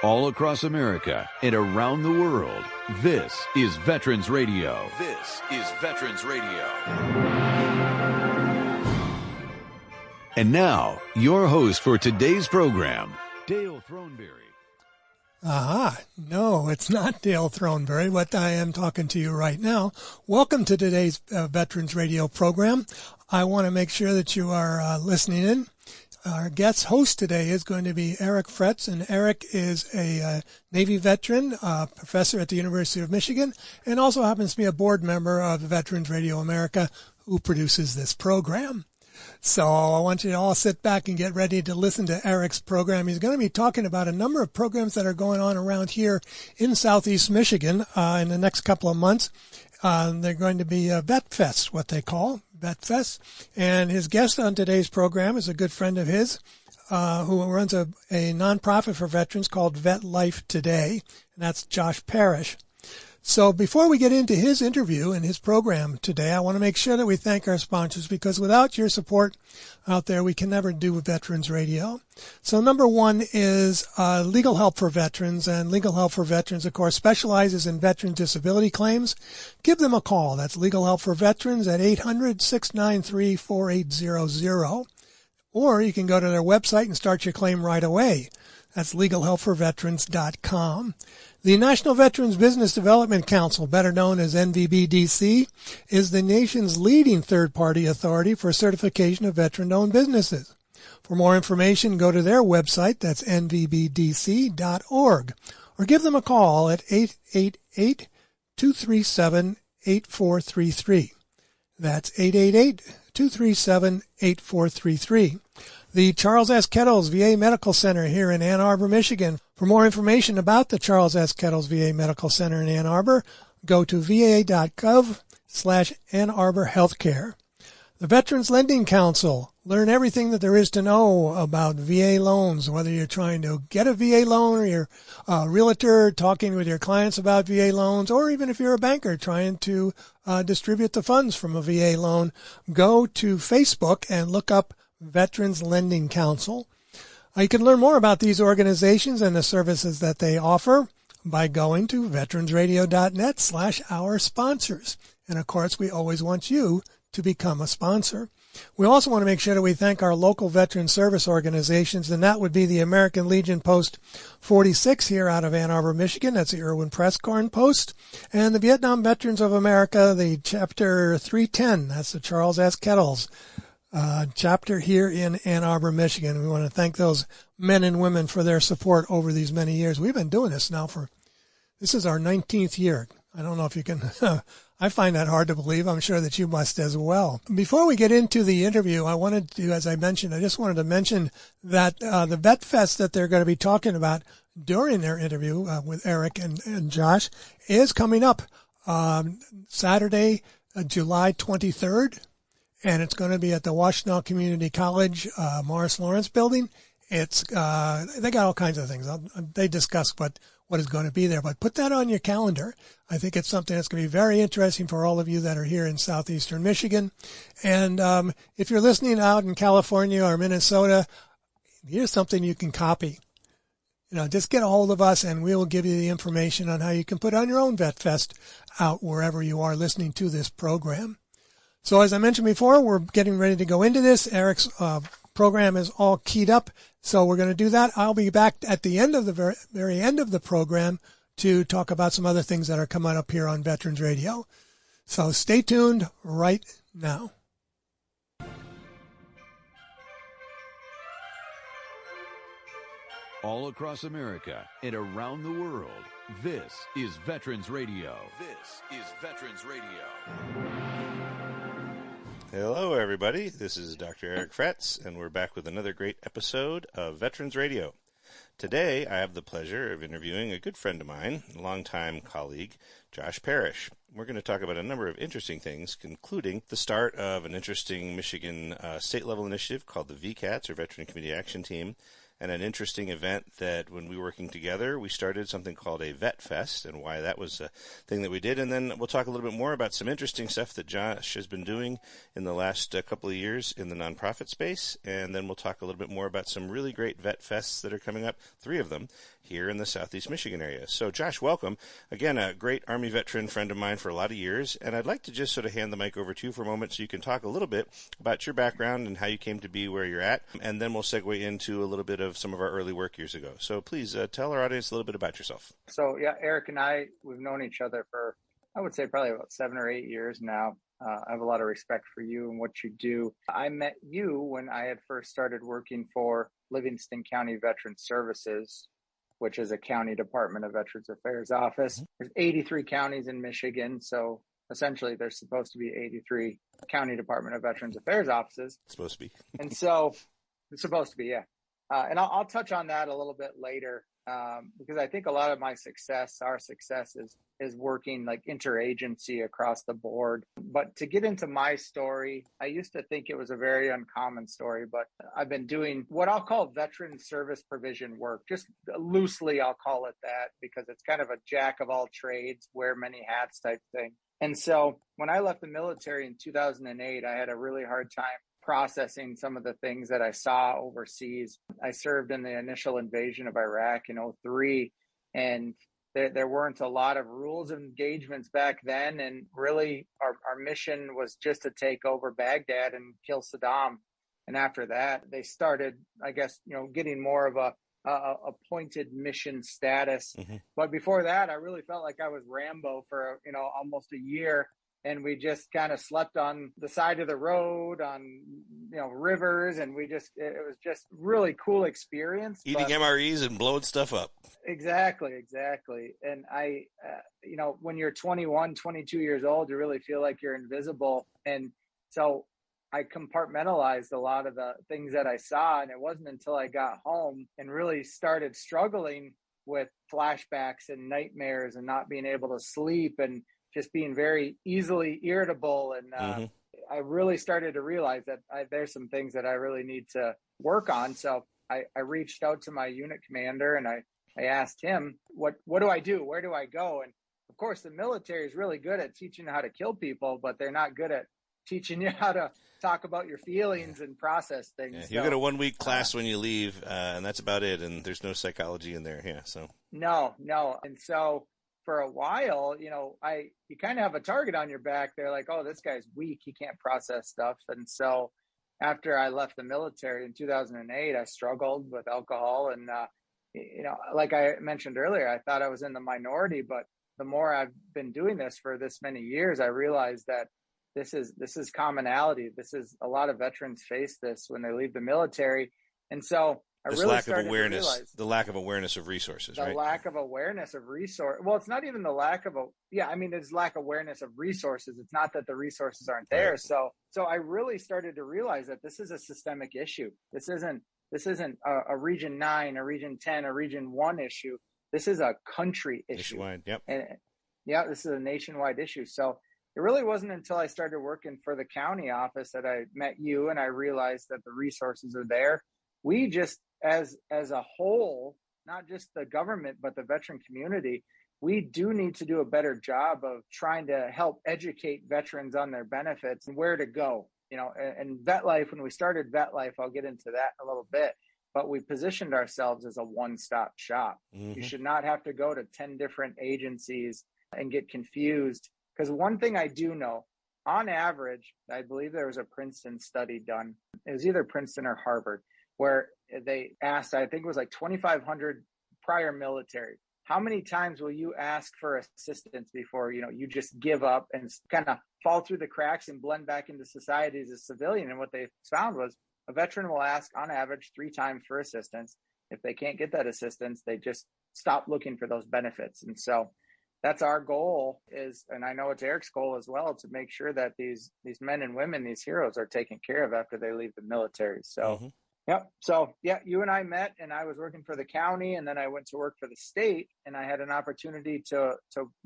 All across America and around the world, this is Veterans Radio. This is Veterans Radio. And now, your host for today's program, Dale Throneberry. No, it's not Dale Throneberry, but I am talking to you right now. Welcome to today's Veterans Radio program. I want to make sure that you are listening in. Our guest host today is going to be Eric Fretz, and Eric is a Navy veteran, professor at the University of Michigan, and also happens to be a board member of Veterans Radio America, who produces this program. So I want you to all sit back and get ready to listen to Eric's program. He's going to be talking about a number of programs that are going on around here in Southeast Michigan in the next couple of months. They're going to be Vet Fest, what they call Vet Fest. And his guest on today's program is a good friend of his who runs a nonprofit for veterans called Vet Life Today, and that's Josh Parish. So before we get into his interview and his program today, I want to make sure that we thank our sponsors, because without your support out there, we can never do Veterans Radio. So number one is Legal Help for Veterans, and Legal Help for Veterans, of course, specializes in veteran disability claims. Give them a call. That's Legal Help for Veterans at 800-693-4800. Or you can go to their website and start your claim right away. That's legalhelpforveterans.com. The National Veterans Business Development Council, better known as NVBDC, is the nation's leading third-party authority for certification of veteran-owned businesses. For more information, go to their website, that's nvbdc.org, or give them a call at 888-237-8433. That's 888-237-8433. The Charles S. Kettles VA Medical Center here in Ann Arbor, Michigan. For more information about the Charles S. Kettles VA Medical Center in Ann Arbor, go to va.gov/Ann Arbor Healthcare. The Veterans Lending Council. Learn everything that there is to know about VA loans, whether you're trying to get a VA loan or you're a realtor talking with your clients about VA loans, or even if you're a banker trying to distribute the funds from a VA loan. Go to Facebook and look up Veterans Lending Council. You can learn more about these organizations and the services that they offer by going to veteransradio.net/our sponsors. And of course, we always want you to become a sponsor. We also want to make sure that we thank our local veteran service organizations, and that would be the American Legion Post 46 here out of Ann Arbor, Michigan. That's the Irwin Prescorn Post. And the Vietnam Veterans of America, the Chapter 310. That's the Charles S. Kettles chapter here in Ann Arbor, Michigan. We want to thank those men and women for their support over these many years. We've been doing this now this is our 19th year. I don't know if you can, I find that hard to believe. I'm sure that you must as well. Before we get into the interview, I wanted to, as I mentioned, I just wanted to mention that the Vet Fest that they're going to be talking about during their interview with Eric and Josh is coming up Saturday, July 23rd. And it's going to be at the Washtenaw Community College, Morris Lawrence building. It's, they got all kinds of things. They discuss what is going to be there, but put that on your calendar. I think it's something that's going to be very interesting for all of you that are here in southeastern Michigan. And, if you're listening out in California or Minnesota, here's something you can copy. Just get a hold of us and we will give you the information on how you can put on your own Vet Fest out wherever you are listening to this program. So as I mentioned before, we're getting ready to go into this. Eric's program is all keyed up, so we're going to do that. I'll be back at the end of the very end of the program to talk about some other things that are coming up here on Veterans Radio. So stay tuned right now. All across America and around the world, this is Veterans Radio. This is Veterans Radio. Hello, everybody. This is Dr. Eric Fretz, and we're back with another great episode of Veterans Radio. Today, I have the pleasure of interviewing a good friend of mine, a longtime colleague, Josh Parish. We're going to talk about a number of interesting things, including the start of an interesting Michigan state-level initiative called the VCATS, or Veteran Community Action Team, and an interesting event that when we were working together, we started something called a Vet Fest, and why that was a thing that we did. And then we'll talk a little bit more about some interesting stuff that Josh has been doing in the last couple of years in the nonprofit space. And then we'll talk a little bit more about some really great Vet Fests that are coming up, 3 of them, here in the Southeast Michigan area. So, Josh, welcome. Again, a great Army veteran friend of mine for a lot of years, and I'd like to just sort of hand the mic over to you for a moment so you can talk a little bit about your background and how you came to be where you're at, and then we'll segue into a little bit of some of our early work years ago. So please tell our audience a little bit about yourself. So, yeah, Eric and I, we've known each other for, I would say, probably about 7 or 8 years now. I have a lot of respect for you and what you do. I met you when I had first started working for Livingston County Veteran Services, which is a county Department of Veterans Affairs office. There's 83 counties in Michigan, so essentially there's supposed to be 83 county Department of Veterans Affairs offices. It's supposed to be. And so it's supposed to be, yeah. And I'll touch on that a little bit later because I think a lot of my success, our success is working like interagency across the board. But to get into my story, I used to think it was a very uncommon story, but I've been doing what I'll call veteran service provision work. Just loosely, I'll call it that because it's kind of a jack of all trades, wear many hats type thing. And so when I left the military in 2008, I had a really hard time processing some of the things that I saw overseas. I served in the initial invasion of Iraq in 2003, and there weren't a lot of rules of engagements back then. And really our mission was just to take over Baghdad and kill Saddam. And after that, they started, I guess, getting more of a appointed mission status. But before that, I really felt like I was Rambo for, almost a year. And we just kind of slept on the side of the road on, rivers. And it was just really cool experience. Eating MREs and blowing stuff up. Exactly. And I, when you're 21, 22 years old, you really feel like you're invisible. And so I compartmentalized a lot of the things that I saw. And it wasn't until I got home and really started struggling with flashbacks and nightmares and not being able to sleep and just being very easily irritable. And I really started to realize that there's some things that I really need to work on. So I reached out to my unit commander and I asked him, what do I do? Where do I go? And of course, the military is really good at teaching you how to kill people, but they're not good at teaching you how to talk about your feelings and process things. Yeah, you get a 1-week class when you leave, and that's about it. And there's no psychology in there. Yeah. So no. And so for a while, you kind of have a target on your back. They're like, oh, this guy's weak. He can't process stuff. And so after I left the military in 2008, I struggled with alcohol. And, like I mentioned earlier, I thought I was in the minority, but the more I've been doing this for this many years, I realized that this is commonality. This is a lot of veterans face this when they leave the military. And so this really lack of awareness, the lack of awareness of resources, right? The lack of awareness of resource. Well, it's not even the lack of there's lack of awareness of resources. It's not that the resources aren't there. Right. So I really started to realize that this is a systemic issue. This isn't a Region 9, a Region 10, a Region 1 issue. This is a country issue. Nationwide, yep. And this is a nationwide issue. So it really wasn't until I started working for the county office that I met you and I realized that the resources are there. We just, as a whole, not just the government, but the veteran community, we do need to do a better job of trying to help educate veterans on their benefits and where to go. And VetLife, when we started VetLife, I'll get into that in a little bit, but we positioned ourselves as a one-stop shop. You should not have to go to 10 different agencies and get confused. Because one thing I do know, on average, I believe there was a Princeton study done. It was either Princeton or Harvard, where they asked, I think it was like 2,500 prior military, how many times will you ask for assistance before, you just give up and kind of fall through the cracks and blend back into society as a civilian? And what they found was a veteran will ask on average 3 times for assistance. If they can't get that assistance, they just stop looking for those benefits. And so that's our goal and I know it's Eric's goal as well, to make sure that these men and women, these heroes, are taken care of after they leave the military. So, Yep. So, you and I met, and I was working for the county, and then I went to work for the state, and I had an opportunity to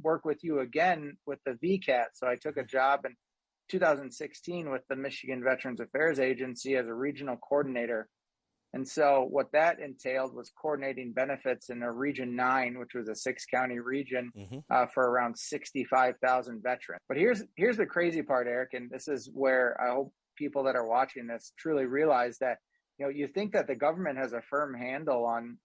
work with you again with the VCAT. So I took a job in 2016 with the Michigan Veterans Affairs Agency as a regional coordinator. And so what that entailed was coordinating benefits in a Region 9, which was a 6-county region, for around 65,000 veterans. But here's the crazy part, Eric, and this is where I hope people that are watching this truly realize that, you think that the government has a firm handle on,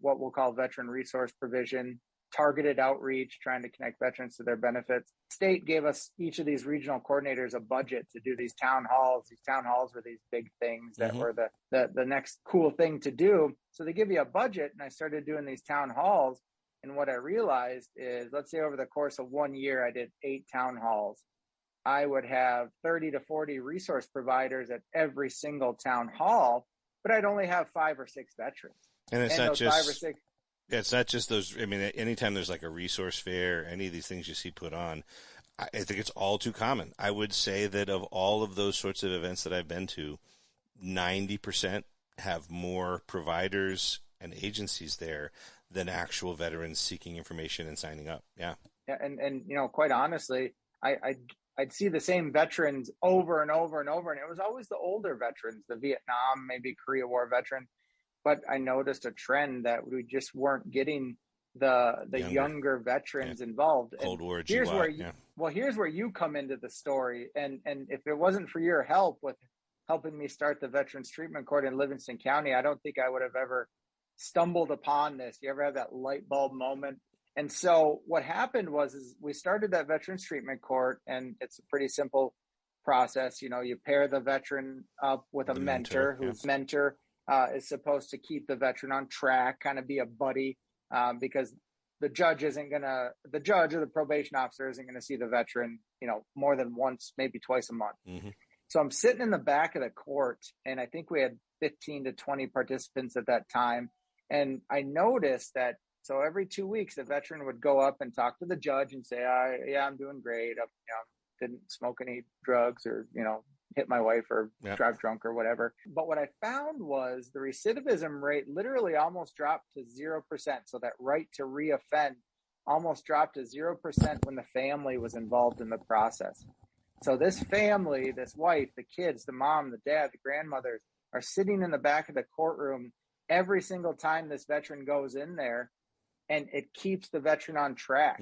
what we'll call veteran resource provision, targeted outreach, trying to connect veterans to their benefits. State gave us, each of these regional coordinators, a budget to do these town halls. These town halls were these big things that were the next cool thing to do. So they give you a budget, and I started doing these town halls. And what I realized is, let's say over the course of 1 year, I did 8 town halls. I would have 30 to 40 resource providers at every single town hall, but I'd only have 5 or 6 veterans. And it's not just 5 or 6. Yeah, it's not just those. I mean, anytime there's like a resource fair, any of these things you see put on, I think it's all too common. I would say that of all of those sorts of events that I've been to, 90% have more providers and agencies there than actual veterans seeking information and signing up. Yeah. Yeah, and quite honestly, I'd see the same veterans over and over and over, and it was always the older veterans, the Vietnam, maybe Korea War veteran. But I noticed a trend that we just weren't getting the younger veterans involved. Cold War, here's where you come into the story. And if it wasn't for your help with helping me start the Veterans Treatment Court in Livingston County, I don't think I would have ever stumbled upon this. You ever have that light bulb moment? And so what happened is we started that Veterans Treatment Court, and it's a pretty simple process. You pair the veteran up with a mentor whose mentor is supposed to keep the veteran on track, kind of be a buddy, because the judge or the probation officer isn't going to see the veteran, more than once, maybe twice a month. So I'm sitting in the back of the court, and I think we had 15 to 20 participants at that time. And I noticed that, so every 2 weeks, the veteran would go up and talk to the judge and say, I'm doing great. I didn't smoke any drugs or, hit my wife or drive drunk or whatever. But what I found was the recidivism rate literally almost dropped to 0%. So that right to reoffend almost dropped to 0% when the family was involved in the process. So this family, this wife, the kids, the mom, the dad, the grandmothers are sitting in the back of the courtroom every single time this veteran goes in there, and it keeps the veteran on track.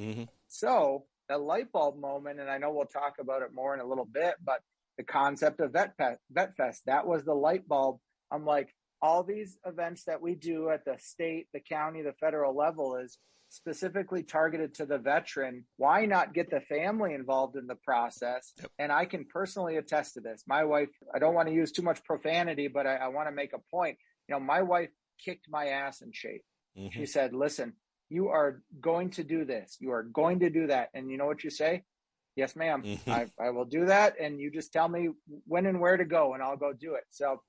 So the light bulb moment, and I know we'll talk about it more in a little bit, but the concept of Vet Fest, that was the light bulb. I'm like, all these events that we do at the state, the county, the federal level is specifically targeted to the veteran. Why not get the family involved in the process? And I can personally attest to this. My wife, I don't want to use too much profanity, but I want to make a point. My wife kicked my ass in shape. She said, listen, you are going to do this. You are going to do that. And you know what you say? Yes, ma'am. I will do that. And you just tell me when and where to go, and I'll go do it. So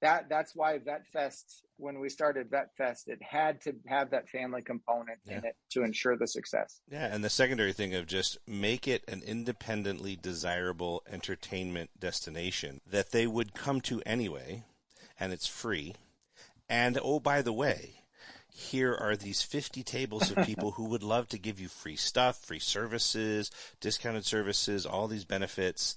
that's why Vet Fest, when we started Vet Fest, it had to have that family component in it to ensure the success. Yeah, and the secondary thing of just make it an independently desirable entertainment destination that they would come to anyway, and it's free. And, oh, by the way, here are these 50 tables of people who would love to give you free stuff, free services, discounted services, all these benefits.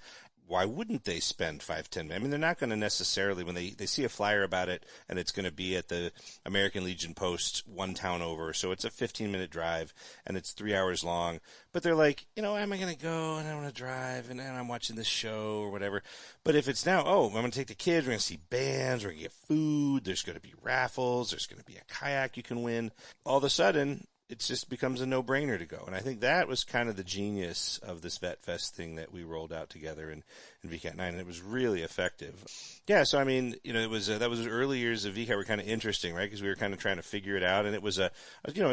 Why wouldn't they spend 5-10 minutes? I mean, they're not going to necessarily, when they see a flyer about it, and it's going to be at the American Legion Post one town over, so it's a 15-minute drive, and it's 3 hours long. But they're like, am I going to go, and I want to drive, and I'm watching this show or whatever. But if it's now, I'm going to take the kids, we're going to see bands, we're going to get food, there's going to be raffles, there's going to be a kayak you can win, all of a sudden, it just becomes a no-brainer to go. And I think that was kind of the genius of this Vet Fest thing that we rolled out together in VCAT 9, and it was really effective. Yeah, so I mean, it was that was early years of VCAT were kind of interesting, right? Because we were kind of trying to figure it out, and it was a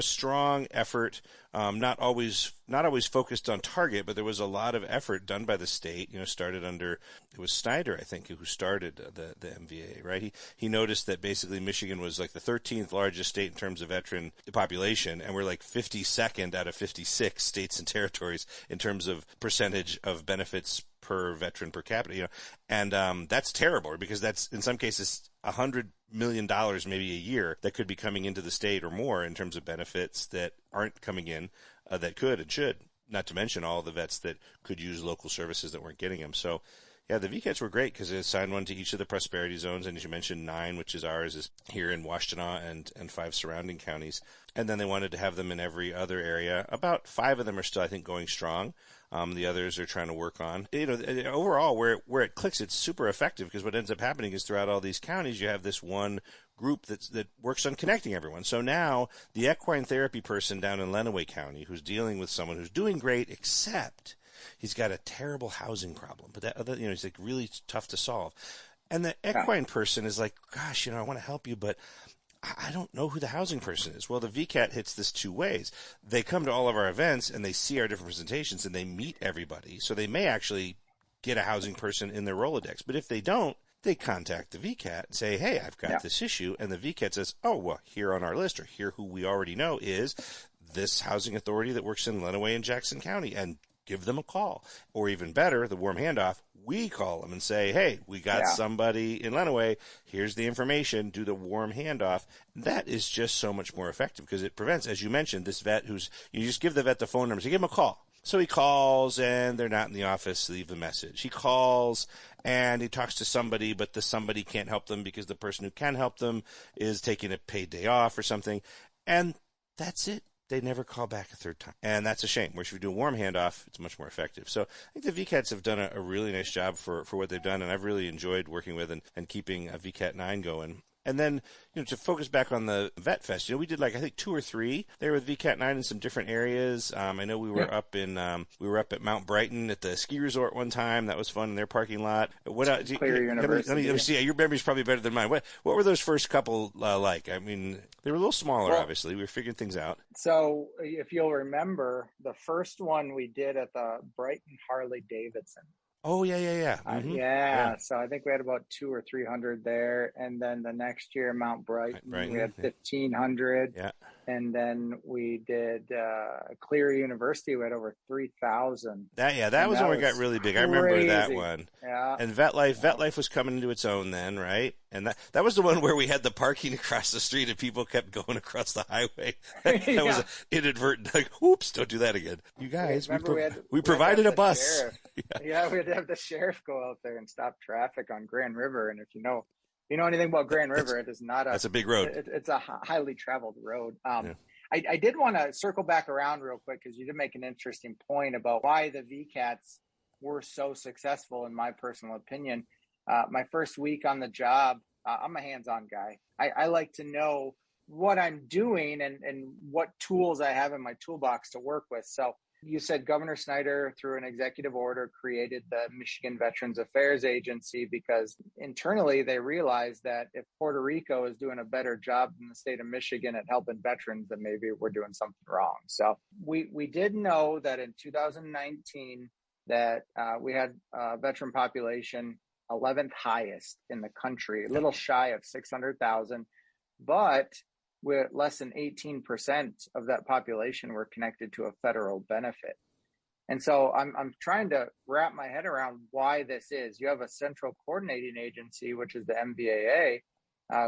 strong effort, not always focused on target, but there was a lot of effort done by the state. Started under, it was Snyder, I think, who started the MVA, right? He noticed that basically Michigan was like the 13th largest state in terms of veteran population, and we're like 52nd out of 56 states and territories in terms of percentage of benefits per veteran per capita, and that's terrible because that's in some cases $100 million maybe a year that could be coming into the state or more in terms of benefits that aren't coming in that could and should, not to mention all the vets that could use local services that weren't getting them. So Yeah, the VCATs were great because they assigned one to each of the prosperity zones, and as you mentioned, 9, which is ours, is here in Washtenaw and 5 surrounding counties. And then they wanted to have them in every other area. About 5 of them are still, I think, going strong. The others are trying to work on. Overall, where it clicks, it's super effective because what ends up happening is throughout all these counties, you have this one group that works on connecting everyone. So now the equine therapy person down in Lenawee County who's dealing with someone who's doing great, except he's got a terrible housing problem, but that he's like really tough to solve. And the equine person is like, gosh, I want to help you, but I don't know who the housing person is. Well, the VCAT hits this 2 ways. They come to all of our events and they see our different presentations and they meet everybody. So they may actually get a housing person in their Rolodex. But if they don't, they contact the VCAT and say, hey, I've got this issue. And the VCAT says, oh, well, here on our list, or here who we already know is this housing authority that works in Lenawee and Jackson County, and give them a call. Or even better, the warm handoff, we call them and say, hey, we got somebody in Lenawee. Here's the information. Do the warm handoff. That is just so much more effective because it prevents, as you mentioned, this vet you just give the vet the phone number. So you give him a call. So he calls and they're not in the office, leave the message. He calls and he talks to somebody, but the somebody can't help them because the person who can help them is taking a paid day off or something. And that's it. They never call back a third time. And that's a shame. Whereas if you do a warm handoff, it's much more effective. So I think the VCATs have done a really nice job for what they've done, and I've really enjoyed working with and keeping a VCAT 9 going. And then, to focus back on the Vet Fest, we did I think 2 or 3 there with VCAT 9 in some different areas. I know we were up at Mount Brighton at the ski resort one time. That was fun in their parking lot. What Clear University. Let me see. Your memory's probably better than mine. What were those first couple like? I mean, they were a little smaller, obviously. We were figuring things out. So if you'll remember, the first one we did at the Brighton Harley Davidson. Oh, yeah. Mm-hmm. So I think we had about 200 or 300 there. And then the next year, Mount Brighton, we had 1,500. Yeah. And then we did Clear University. We had over 3,000. That was when we got really big. Crazy. I remember that one. Yeah. And VetLife was coming into its own then, right? And that was the one where we had the parking across the street and people kept going across the highway. That was inadvertent. Like, oops, don't do that again. You guys, we provided a bus. We had to have the sheriff go out there and stop traffic on Grand River. And if you know anything about Grand River, it is not that's a big road. It's a highly traveled road. I did want to circle back around real quick because you did make an interesting point about why the VCATs were so successful, in my personal opinion. My first week on the job, I'm a hands-on guy. I like to know what I'm doing and what tools I have in my toolbox to work with. So you said Governor Snyder, through an executive order, created the Michigan Veterans Affairs Agency because internally they realized that if Puerto Rico is doing a better job than the state of Michigan at helping veterans, then maybe we're doing something wrong. So we did know that in 2019 that we had a veteran population 11th highest in the country, a little shy of 600,000, but with less than 18% of that population were connected to a federal benefit. And so I'm trying to wrap my head around why this is. You have a central coordinating agency, which is the MVAA,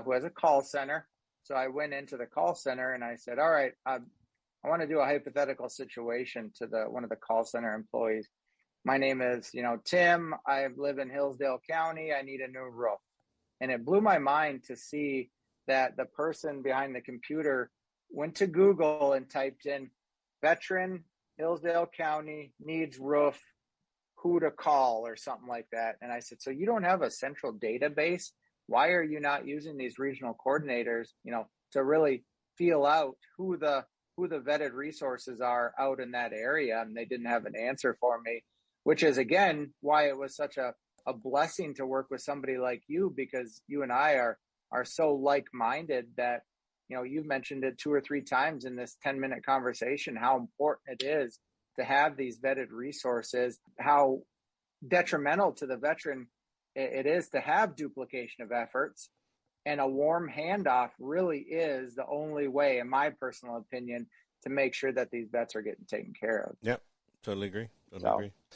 who has a call center. So I went into the call center and I said, all right, I want to do a hypothetical situation to one of the call center employees. My name is, Tim. I live in Hillsdale County. I need a new roof. And it blew my mind to see that the person behind the computer went to Google and typed in veteran, Hillsdale County, needs roof, who to call or something like that. And I said, so you don't have a central database? Why are you not using these regional coordinators, to really feel out who the vetted resources are out in that area? And they didn't have an answer for me, which is, again, why it was such a blessing to work with somebody like you, because you and I are so like-minded that, you've mentioned it 2 or 3 times in this 10-minute conversation, how important it is to have these vetted resources, how detrimental to the veteran it is to have duplication of efforts. And a warm handoff really is the only way, in my personal opinion, to make sure that these vets are getting taken care of. Yep, totally agree.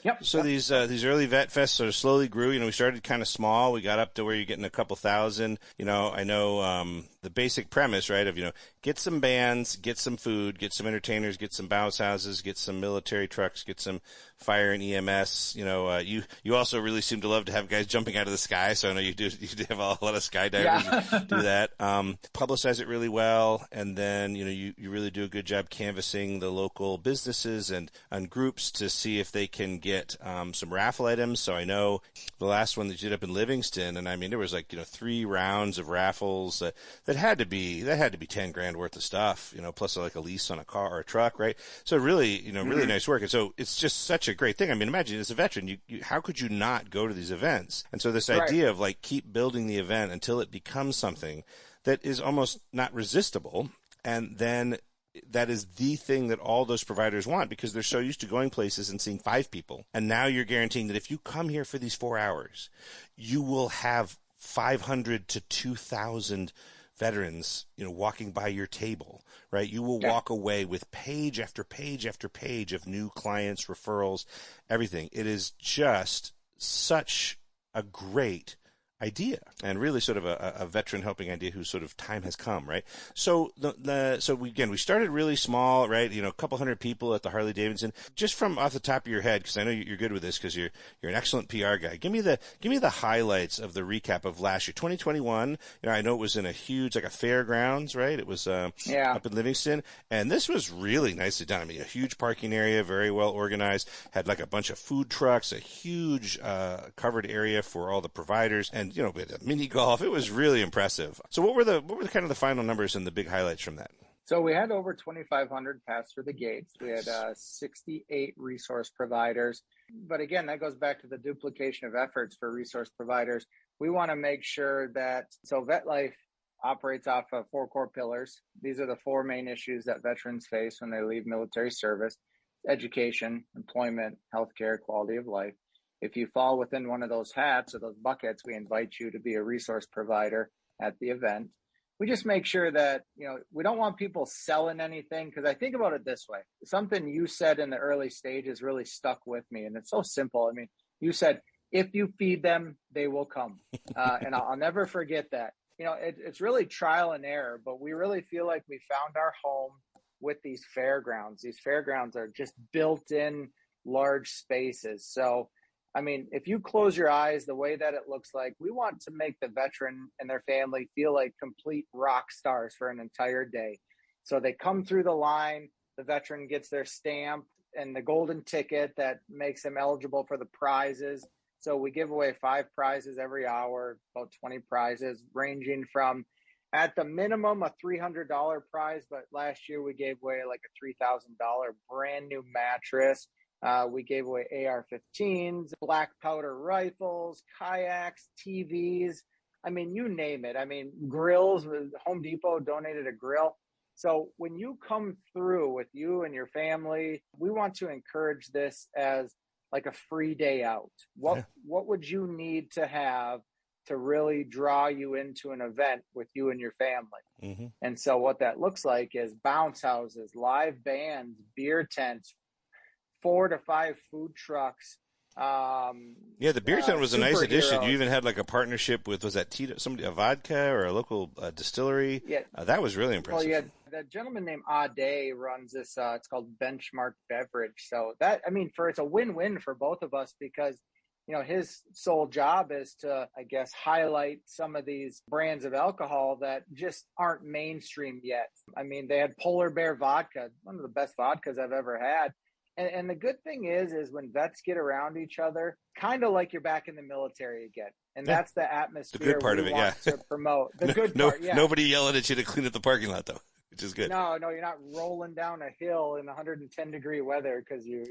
Yep. So these early vet fests sort of slowly grew. We started kind of small. We got up to where you're getting a couple thousand. I know the basic premise, right, of get some bands, get some food, get some entertainers, get some bounce houses, get some military trucks, get some fire and EMS. You also really seem to love to have guys jumping out of the sky. So I know you do have a lot of skydivers do that. Publicize it really well, and then you really do a good job canvassing the local businesses and groups to see if they can get some raffle items. So I know the last one that you did up in Livingston, and I mean there was 3 rounds of raffles that had to be $10,000 worth of stuff, plus a lease on a car or a truck, right? So really, really nice work. And so it's just such a great thing. I mean, imagine as a veteran, you how could you not go to these events? And so this idea of keep building the event until it becomes something that is almost not resistible, and then that is the thing that all those providers want, because they're so used to going places and seeing 5 people. And now you're guaranteeing that if you come here for these 4 hours, you will have 500 to 2,000 veterans, walking by your table, right? You will walk away with page after page after page of new clients, referrals, everything. It is just such a great idea, and really sort of a veteran helping idea whose sort of time has come, right? So we started really small, right? A couple hundred people at the Harley Davidson. Just from off the top of your head, because I know you're good with this, because you're an excellent PR guy. Give me the highlights of the recap of last year, 2021. I know it was in a huge a fairgrounds, right? It was up in Livingston, and this was really nicely done. I mean, a huge parking area, very well organized. Had a bunch of food trucks, a huge covered area for all the providers, and we had a mini golf. It was really impressive. So what were kind of the final numbers and the big highlights from that? So we had over 2,500 pass through the gates. We had 68 resource providers. But again, that goes back to the duplication of efforts for resource providers. We want to make sure that, so VetLife operates off of 4 core pillars. These are the 4 main issues that veterans face when they leave military service: education, employment, healthcare, quality of life. If you fall within one of those hats or those buckets, we invite you to be a resource provider at the event. We just make sure that, we don't want people selling anything, because I think about it this way. Something you said in the early stages really stuck with me, and it's so simple. I mean, you said, if you feed them, they will come. And I'll never forget that. It's really trial and error, but we really feel like we found our home with these fairgrounds. These fairgrounds are just built in large spaces. So I mean, if you close your eyes, the way that it looks like, we want to make the veteran and their family feel like complete rock stars for an entire day. So they come through the line, the veteran gets their stamp and the golden ticket that makes them eligible for the prizes. So we give away 5 prizes every hour, about 20 prizes, ranging from, at the minimum, a $300 prize. But last year we gave away a $3,000 brand new mattress. We gave away AR-15s, black powder rifles, kayaks, TVs. I mean, you name it. I mean, grills. Home Depot donated a grill. So when you come through with you and your family, we want to encourage this as a free day out. What would you need to have to really draw you into an event with you and your family? Mm-hmm. And so what that looks like is bounce houses, live bands, beer tents, 4 to 5 food trucks. The beer tent was a nice addition. You even had a partnership with, was that Tito, a vodka or a local distillery? Yeah. That was really impressive. Well, that gentleman named Ade runs this, it's called Benchmark Beverage. So that, I mean, it's a win-win for both of us, because, his sole job is to, I guess, highlight some of these brands of alcohol that just aren't mainstream yet. I mean, they had Polar Bear vodka, one of the best vodkas I've ever had. And the good thing is when vets get around each other, kind of like you're back in the military again. And that's the atmosphere the good part of it, to promote. The good part, Nobody yelling at you to clean up the parking lot, though, which is good. No, you're not rolling down a hill in 110-degree weather because you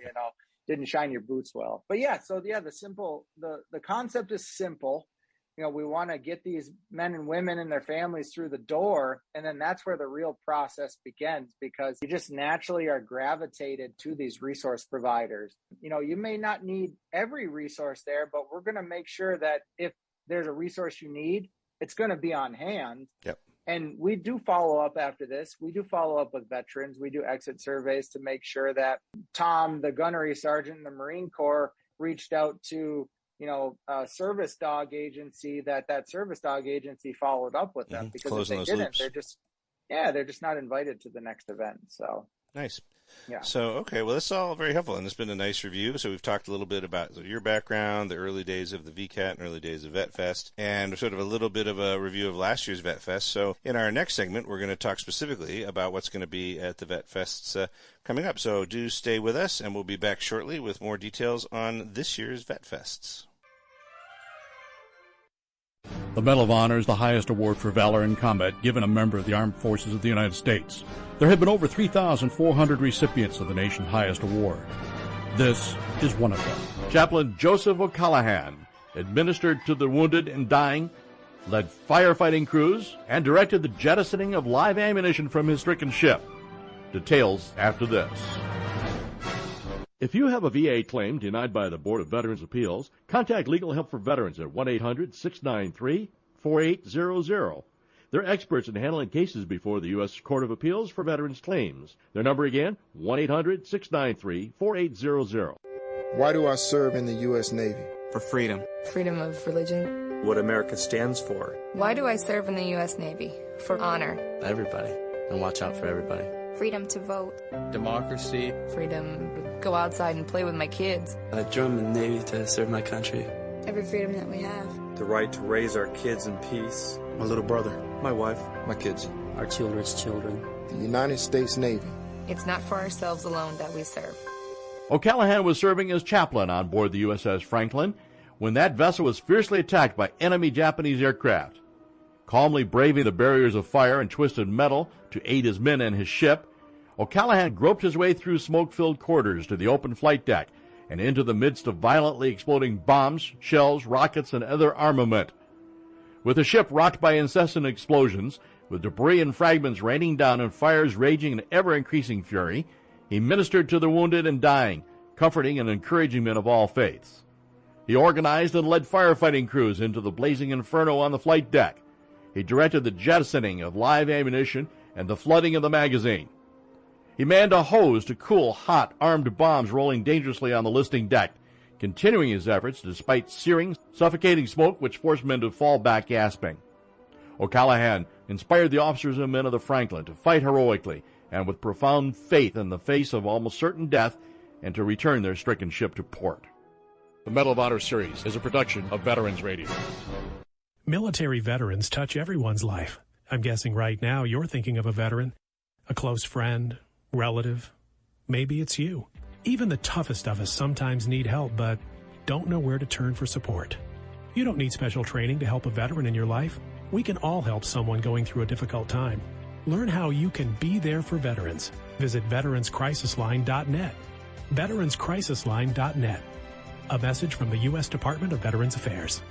didn't shine your boots well. But the concept is simple. We want to get these men and women and their families through the door. And then that's where the real process begins, because you just naturally are gravitated to these resource providers. You may not need every resource there, but we're going to make sure that if there's a resource you need, it's going to be on hand. Yep. And we do follow up after this. We do follow up with veterans. We do exit surveys to make sure that Tom, the gunnery sergeant in the Marine Corps, reached out to, a service dog agency, that service dog agency followed up with them, because Closing if they didn't, loops. they're just not invited to the next event. So nice. Yeah. So, okay, well, this is all very helpful, and it's been a nice review. So we've talked a little bit about your background, the early days of the VCAT and early days of VetFest, and sort of a little bit of a review of last year's VetFest. So in our next segment, we're going to talk specifically about what's going to be at the VetFests coming up. So do stay with us, and we'll be back shortly with more details on this year's VetFests. The Medal of Honor is the highest award for valor in combat given a member of the Armed Forces of the United States. There have been over 3,400 recipients of the nation's highest award. This is one of them. Chaplain Joseph O'Callahan administered to the wounded and dying, led firefighting crews, and directed the jettisoning of live ammunition from his stricken ship. Details after this. If you have a VA claim denied by the Board of Veterans' Appeals, contact Legal Help for Veterans at 1-800-693-4800. They're experts in handling cases before the U.S. Court of Appeals for Veterans Claims. Their number again, 1-800-693-4800. Why do I serve in the U.S. Navy? For freedom. Freedom of religion. What America stands for. Why do I serve in the U.S. Navy? For honor. Everybody. And watch out for everybody. Freedom to vote. Democracy. Freedom to go outside and play with my kids. I joined the Navy to serve my country. Every freedom that we have. The right to raise our kids in peace. My little brother. My wife. My kids. Our children's children. The United States Navy. It's not for ourselves alone that we serve. O'Callahan was serving as chaplain on board the USS Franklin when that vessel was fiercely attacked by enemy Japanese aircraft. Calmly braving the barriers of fire and twisted metal to aid his men and his ship, O'Callahan groped his way through smoke-filled corridors to the open flight deck and into the midst of violently exploding bombs, shells, rockets, and other armament. With the ship rocked by incessant explosions, with debris and fragments raining down and fires raging in ever-increasing fury, he ministered to the wounded and dying, comforting and encouraging men of all faiths. He organized and led firefighting crews into the blazing inferno on the flight deck. He directed the jettisoning of live ammunition and the flooding of the magazine. He manned a hose to cool hot, armed bombs rolling dangerously on the listing deck, continuing his efforts despite searing, suffocating smoke which forced men to fall back gasping. O'Callahan inspired the officers and men of the Franklin to fight heroically and with profound faith in the face of almost certain death and to return their stricken ship to port. The Medal of Honor series is a production of Veterans Radio. Military veterans touch everyone's life. I'm guessing right now you're thinking of a veteran, a close friend, relative. Maybe it's you. Even the toughest of us sometimes need help, but don't know where to turn for support. You don't need special training to help a veteran in your life. We can all help someone going through a difficult time. Learn how you can be there for veterans. Visit veteranscrisisline.net. veteranscrisisline.net. A message from the U.S. Department of Veterans Affairs.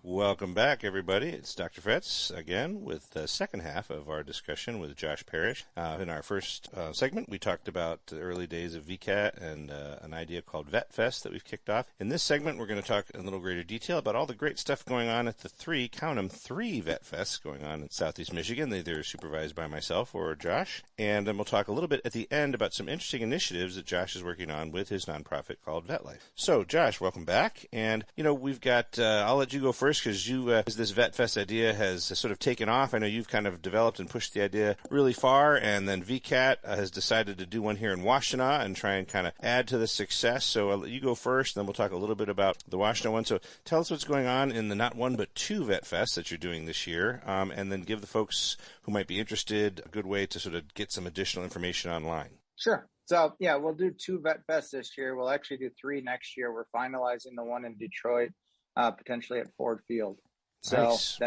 Welcome back, everybody. It's Dr. Fretz again with the second half of our discussion with Josh Parish. In our first segment, we talked about the early days of VCAT and an idea called VetFest that we've kicked off. In this segment, we're going to talk in a little greater detail about all the great stuff going on at the three VetFests going on in Southeast Michigan. They're supervised by myself or Josh. And then we'll talk a little bit at the end about some interesting initiatives that Josh is working on with his nonprofit called VetLife. So, Josh, welcome back. And, we've got, I'll let you go first because as this VetFest idea has sort of taken off. I know you've kind of developed and pushed the idea really far, and then VCAT has decided to do one here in Washtenaw and try and kind of add to the success. So I'll let you go first, then we'll talk a little bit about the Washtenaw one. So tell us what's going on in the not one but two VetFests that you're doing this year, and then give the folks who might be interested a good way to sort of get some additional information online. Sure. So, yeah, we'll do two VetFests this year. We'll actually do three next year. We're finalizing the one in Detroit, potentially at Ford Field. So nice.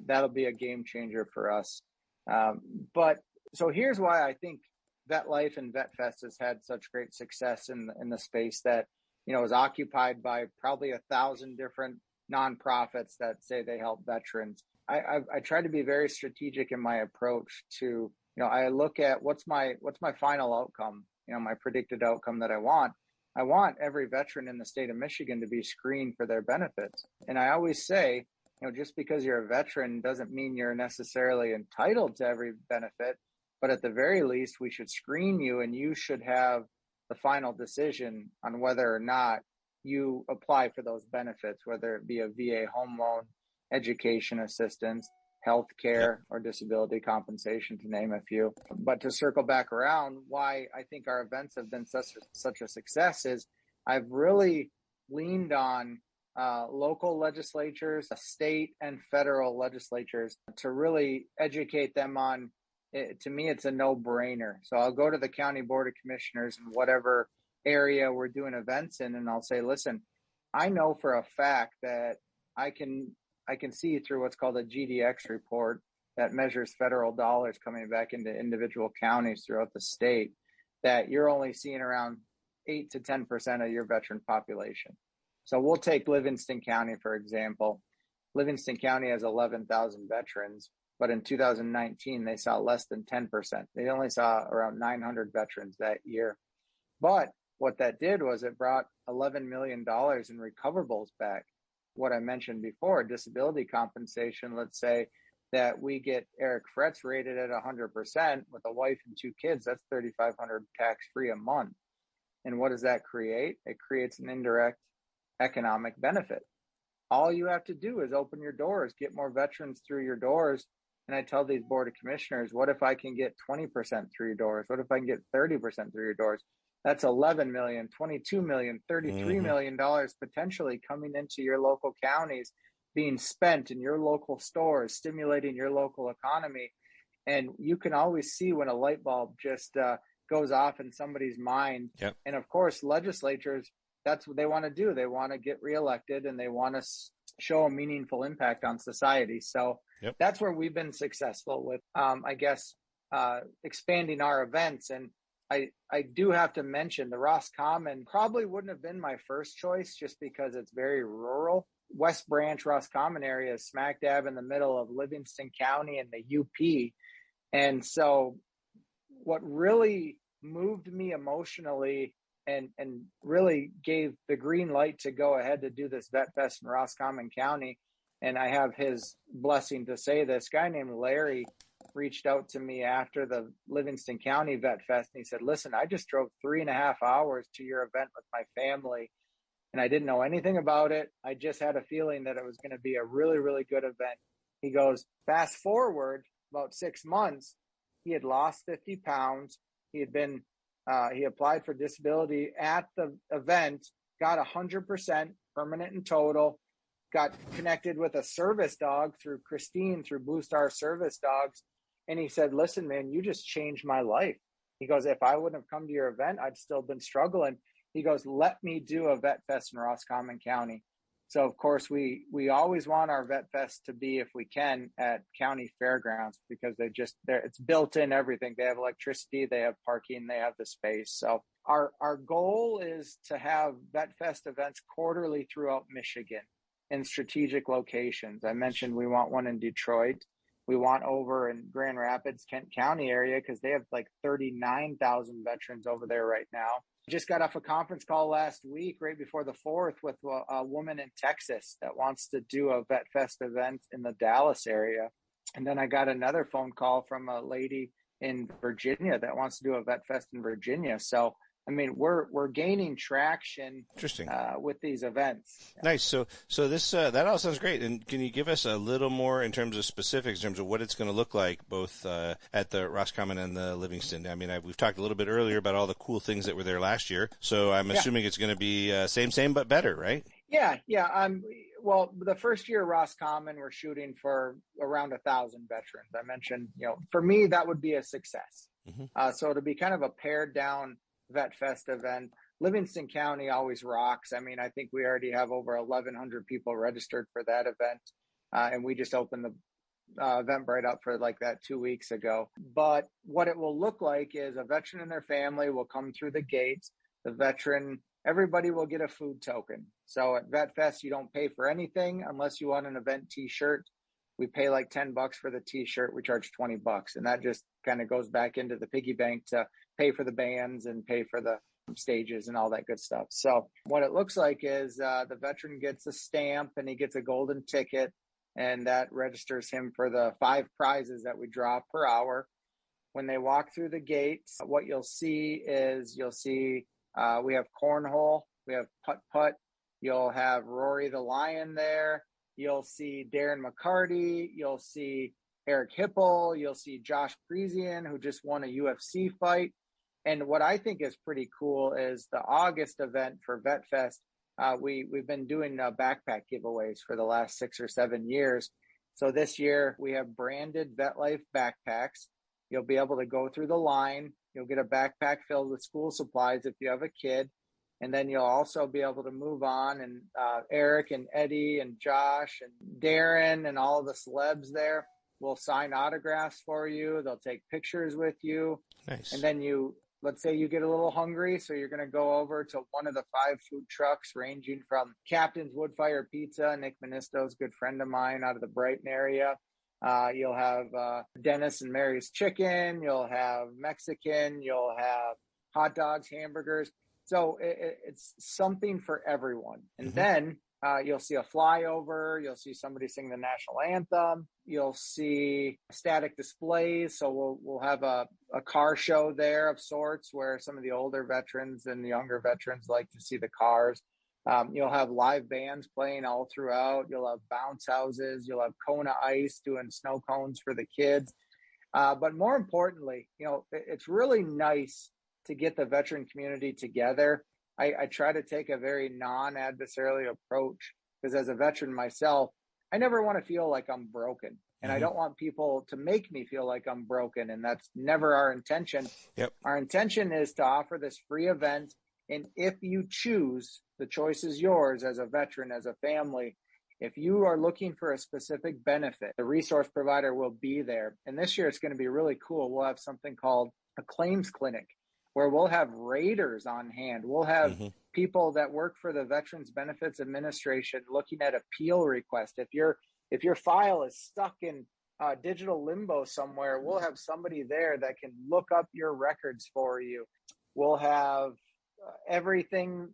That'll be a game changer for us. But so here's why I think VetLife and VetFest has had such great success in the space that, is occupied by probably 1,000 different nonprofits that say they help veterans. I try to be very strategic in my approach to, I look at what's my final outcome, my predicted outcome that I want. I want every veteran in the state of Michigan to be screened for their benefits. And I always say, just because you're a veteran doesn't mean you're necessarily entitled to every benefit, but at the very least, we should screen you and you should have the final decision on whether or not you apply for those benefits, whether it be a VA home loan, education assistance, health care, or disability compensation, to name a few. But to circle back around, why I think our events have been such a success is I've really leaned on local legislatures, state and federal legislatures to really educate them on it. To me, it's a no-brainer. So I'll go to the county board of commissioners in whatever area we're doing events in, and I'll say, listen, I know for a fact that I can see through what's called a GDX report that measures federal dollars coming back into individual counties throughout the state, that you're only seeing around 8 to 10% of your veteran population. So we'll take Livingston County, for example. Livingston County has 11,000 veterans, but in 2019, they saw less than 10%. They only saw around 900 veterans that year. But what that did was it brought $11 million in recoverables back. What I mentioned before, disability compensation, let's say that we get Eric Fretz rated at 100% with a wife and 2 kids, that's $3,500 tax-free a month. And what does that create? It creates an indirect economic benefit. All you have to do is open your doors, get more veterans through your doors. And I tell these board of commissioners, what if I can get 20% through your doors? What if I can get 30% through your doors? That's $11 million, $22 million, $33 million potentially coming into your local counties, being spent in your local stores, stimulating your local economy. And you can always see when a light bulb just goes off in somebody's mind. Yep. And of course, legislatures, that's what they want to do. They want to get reelected and they want to show a meaningful impact on society. So that's where we've been successful with, expanding our events. And I do have to mention the Roscommon probably wouldn't have been my first choice just because it's very rural. West Branch, Roscommon area is smack dab in the middle of Livingston County and the UP. And so what really moved me emotionally and really gave the green light to go ahead to do this Vet Fest in Roscommon County, and I have his blessing to say this, guy named Larry reached out to me after the Livingston County Vet Fest, and he said, listen, I just drove 3.5 hours to your event with my family, and I didn't know anything about it. I just had a feeling that it was going to be a really, really good event. He goes, fast forward about 6 months, he had lost 50 pounds. He had been, he applied for disability at the event, got 100% permanent and total, got connected with a service dog through Christine, through Blue Star Service Dogs. And he said, listen, man, you just changed my life. He goes, if I wouldn't have come to your event, I'd still been struggling. He goes, let me do a Vet Fest in Roscommon County. So, of course, we always want our Vet Fest to be, if we can, at county fairgrounds because it's built in everything. They have electricity, they have parking, they have the space. So our goal is to have Vet Fest events quarterly throughout Michigan in strategic locations. I mentioned we want one in Detroit. We want over in Grand Rapids, Kent County area, because they have 39,000 veterans over there right now. Just got off a conference call last week, right before the 4th, with a woman in Texas that wants to do a Vet Fest event in the Dallas area. And then I got another phone call from a lady in Virginia that wants to do a Vet Fest in Virginia. So, I mean, we're gaining traction. Interesting. With these events. Nice. So this that all sounds great. And can you give us a little more in terms of specifics, in terms of what it's going to look like, both at the Roscommon and the Livingston? I mean, we've talked a little bit earlier about all the cool things that were there last year. So I'm assuming it's going to be same but better, right? Yeah. Well, the first year Roscommon, we're shooting for around 1,000 veterans. I mentioned, for me that would be a success. Mm-hmm. So it'll be kind of a pared down Vet Fest event. Livingston County always rocks. I mean, I think we already have over 1,100 people registered for that event. And we just opened the Eventbrite up for that 2 weeks ago. But what it will look like is a veteran and their family will come through the gates. The veteran, everybody will get a food token. So at Vet Fest, you don't pay for anything unless you want an event t-shirt. We pay $10 for the t-shirt. We charge $20. And that just kind of goes back into the piggy bank to pay for the bands and pay for the stages and all that good stuff. So what it looks like is the veteran gets a stamp and he gets a golden ticket, and that registers him for the 5 prizes that we draw per hour. When they walk through the gates, what you'll see is we have cornhole, we have putt-putt, you'll have Rory the Lion there, you'll see Darren McCarty, you'll see Eric Hipple, you'll see Josh Parisian, who just won a UFC fight. And what I think is pretty cool is the August event for VetFest. We've been doing backpack giveaways for the last 6 or 7 years. So this year we have branded VetLife backpacks. You'll be able to go through the line. You'll get a backpack filled with school supplies if you have a kid. And then you'll also be able to move on. And Eric and Eddie and Josh and Darren and all of the celebs there will sign autographs for you. They'll take pictures with you. Nice. And then let's say you get a little hungry, so you're going to go over to one of the 5 food trucks, ranging from Captain's Woodfire Pizza, Nick Ministo's good friend of mine out of the Brighton area. You'll have Dennis and Mary's Chicken. You'll have Mexican. You'll have hot dogs, hamburgers. So it's something for everyone. And then you'll see a flyover. You'll see somebody sing the national anthem. You'll see static displays. So we'll have a car show there of sorts, where some of the older veterans and the younger veterans like to see the cars. You'll have live bands playing all throughout. You'll have bounce houses. You'll have Kona Ice doing snow cones for the kids. But more importantly, it's really nice to get the veteran community together. I try to take a very non-adversarial approach, because as a veteran myself, I never want to feel like I'm broken. And I don't want people to make me feel like I'm broken. And that's never our intention. Yep. Our intention is to offer this free event. And if you choose, the choice is yours as a veteran, as a family. If you are looking for a specific benefit, the resource provider will be there. And this year it's going to be really cool. We'll have something called a claims clinic, where we'll have raters on hand. We'll have people that work for the Veterans Benefits Administration looking at appeal requests. If your file is stuck in digital limbo somewhere, we'll have somebody there that can look up your records for you. We'll have everything